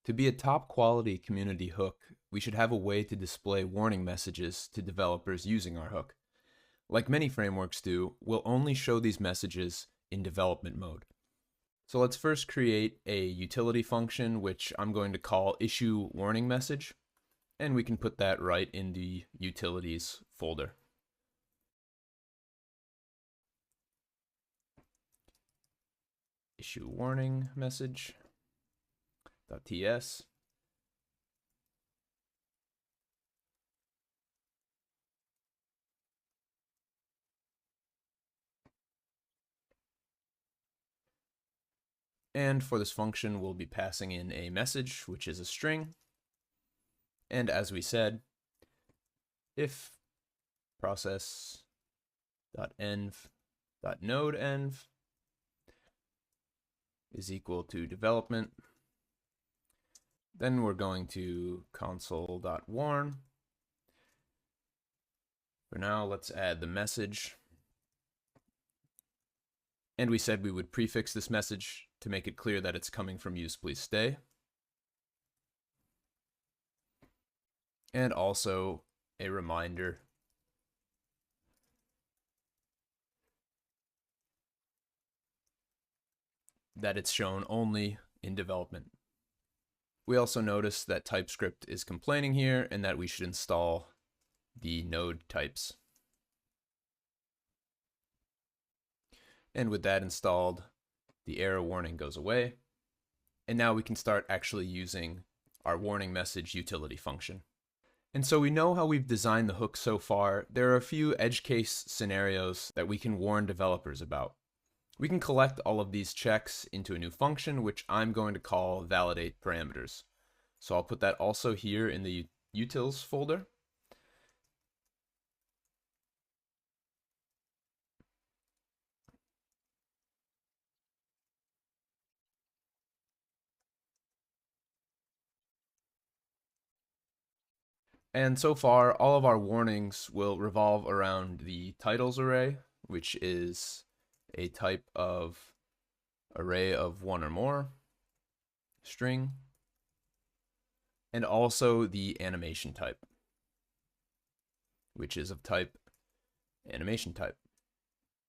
To be a top quality community hook, we should have a way to display warning messages to developers using our hook. Like many frameworks do, we'll only show these messages in development mode. So let's first create a utility function, which I'm going to call issueWarningMessage, and we can put that right in the utilities folder. issueWarningMessage.ts. And for this function, we'll be passing in a message, which is a string. And as we said, if process.env.nodeEnv is equal to development, then we're going to console.warn. For now, let's add the message. And we said we would prefix this message to make it clear that it's coming from use please stay. And also a reminder that it's shown only in development. We also notice that TypeScript is complaining here and that we should install the node types. And with that installed, the error warning goes away. And now we can start actually using our warning message utility function. And so we know how we've designed the hook so far. There are a few edge case scenarios that we can warn developers about. We can collect all of these checks into a new function, which I'm going to call validateParameters. So I'll put that also here in the utils folder. And so far, all of our warnings will revolve around the titles array, which is a type of array of one or more, string, and also the animation type, which is of type animation type.